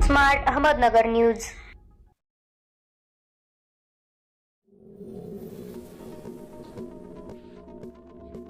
Smart Ahmednagar news.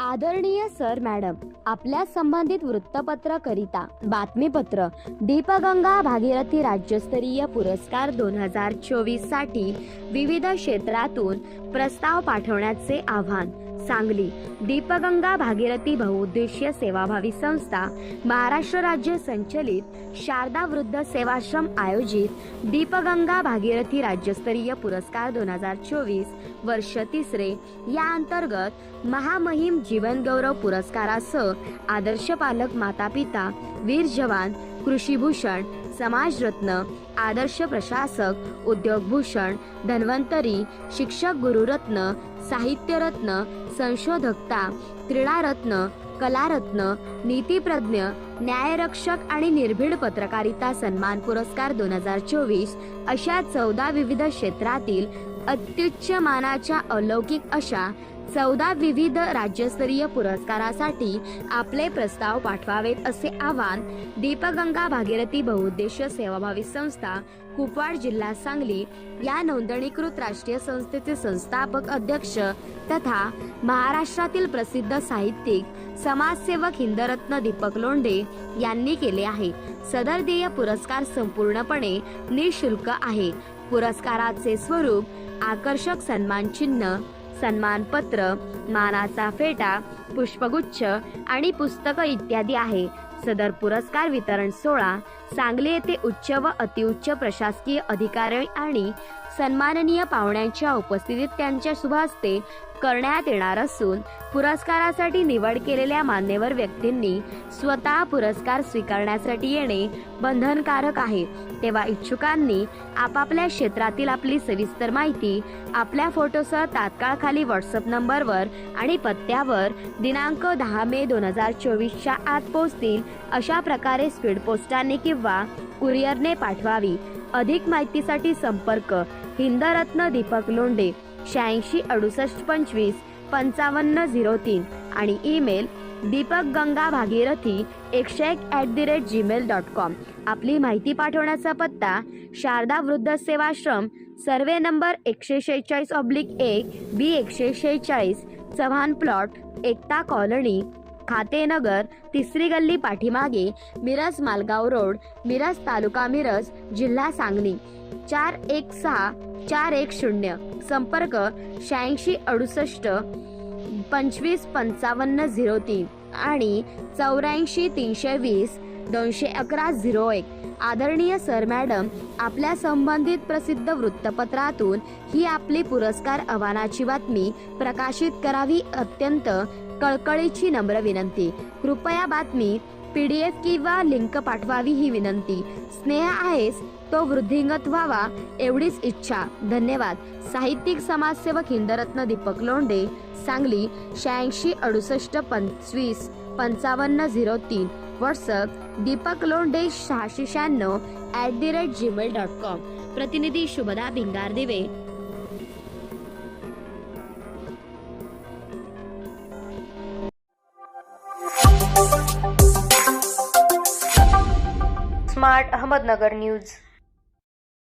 आदरणीय sir madam, आपल्या संबंधित वृत्तपत्र करिता बातमीपत्र दीपगंगा भागीरथी राज्यस्तरीय पुरस्कार 2024 साठी विविध क्षेत्रातून प्रस्ताव पाठवण्याचे आव्हान। सांगली दीपगंगा भागीरथी बहुउद्देशीय सेवाभावी संस्था महाराष्ट्र राज्य संचलित शारदा वृद्ध सेवाश्रम आयोजित दीपगंगा भागीरथी राज्यस्तरीय पुरस्कार 2024 वर्ष तिसरे या अंतर्गत महामहिम जीवन गौरव पुरस्कारासह आदर्श पालक माता पिता वीर जवान कृषीभूषण समाजरत्न आदर्श प्रशासक उद्योगभूषण धन्वंतरी शिक्षक गुरुरत्न साहित्यरत्न संशोधकता क्रीडारत्न कलारत्न नीतिप्रज्ञ न्यायरक्षक आणि निर्भीड पत्रकारिता सन्मान पुरस्कार 2024 अशा 14 विविध क्षेत्रातील अत्युच्च मानाच्या अलौकिक अशा 14 विविध राज्यस्तरीय पुरस्कारासाठी आपले प्रस्ताव पाठवावेत असे आवाहन दीपगंगा भागीरथी बहुउद्देशीय सेवाभावी संस्था कुपवाड जिल्हा सांगली या नोंदणीकृत राष्ट्रीय संस्थेचे संस्थापक अध्यक्ष तथा महाराष्ट्रातील प्रसिद्ध साहित्यिक समाजसेवक हिंदरत्न दीपक लोंढे यांनी केले आहे। सदर देय पुरस्कार संपूर्णपणे निःशुल्क आहे। पुरस्काराचे स्वरूप आकर्षक सन्मान चिन्ह सन्मानपत्र मानाचा फेटा पुष्पगुच्छ आणि पुस्तक इत्यादी आहे। सदर पुरस्कार वितरण सोहळा सांगली येथे उच्च व अतिउच्च प्रशासकीय अधिकारी आणि सन्माननीय पाहुण्यांच्या उपस्थितीत त्यांच्या शुभ हस्ते करण्यात येणार असून पुरस्कारासाठी निवड केलेल्या मान्यवर व्यक्तींनी स्वतः पुरस्कार स्वीकारण्यासाठी येणे बंधनकारक आहे। तेव्हा इच्छुकांनी आपापल्या क्षेत्रातील आपली सविस्तर माहिती आपल्या फोटोसह तात्काळ खाली व्हॉट्सअप नंबरवर आणि पत्त्यावर दिनांक 10 मे 2024च्या आत पोहोचतील अशा प्रकारे स्पीड पोस्टाने किंवा कुरिअरने पाठवावी। अधिक माहितीसाठी संपर्क हिंदरत्न दीपक लोंढे 86 68 25 5503 आणि ईमेल dipakgangabhagirathi101@gmail.com। आपली माहिती पाठवण्याचा पत्ता Sharada Vriddha Sevashram survey number 146/1 B 146 Chavan plot Ekta colony Khatenagar 3री गल्ली पाठीमागे मिरज मालगाव रोड मिरज तालुका मिरज जिल्हा सांगली 416410। संपर्क 86 68 25 5503 आणि 84 320 211 01। आदरणीय सर मॅडम, आपल्या संबंधित प्रसिद्ध वृत्तपत्रातून ही आपली पुरस्कार आव्हानाची बातमी प्रकाशित करावी अत्यंत कळकळीची नम्र विनंती। कृपया बातमी PDF किंवा लिंक पाठवावी ही विनंती। स्नेह आहेस तो वृद्धिंगत व्हावा एवढीच इच्छा। धन्यवाद। साहित्यिक समाजसेवक हिंदरत्न दीपक लोंढे सांगली 86 68 25 5503। WhatsApp Deepak Londhe 696@gmail.com। प्रतिनिधी शुभदा भिंगारदिवे। Smart Ahmednagar news.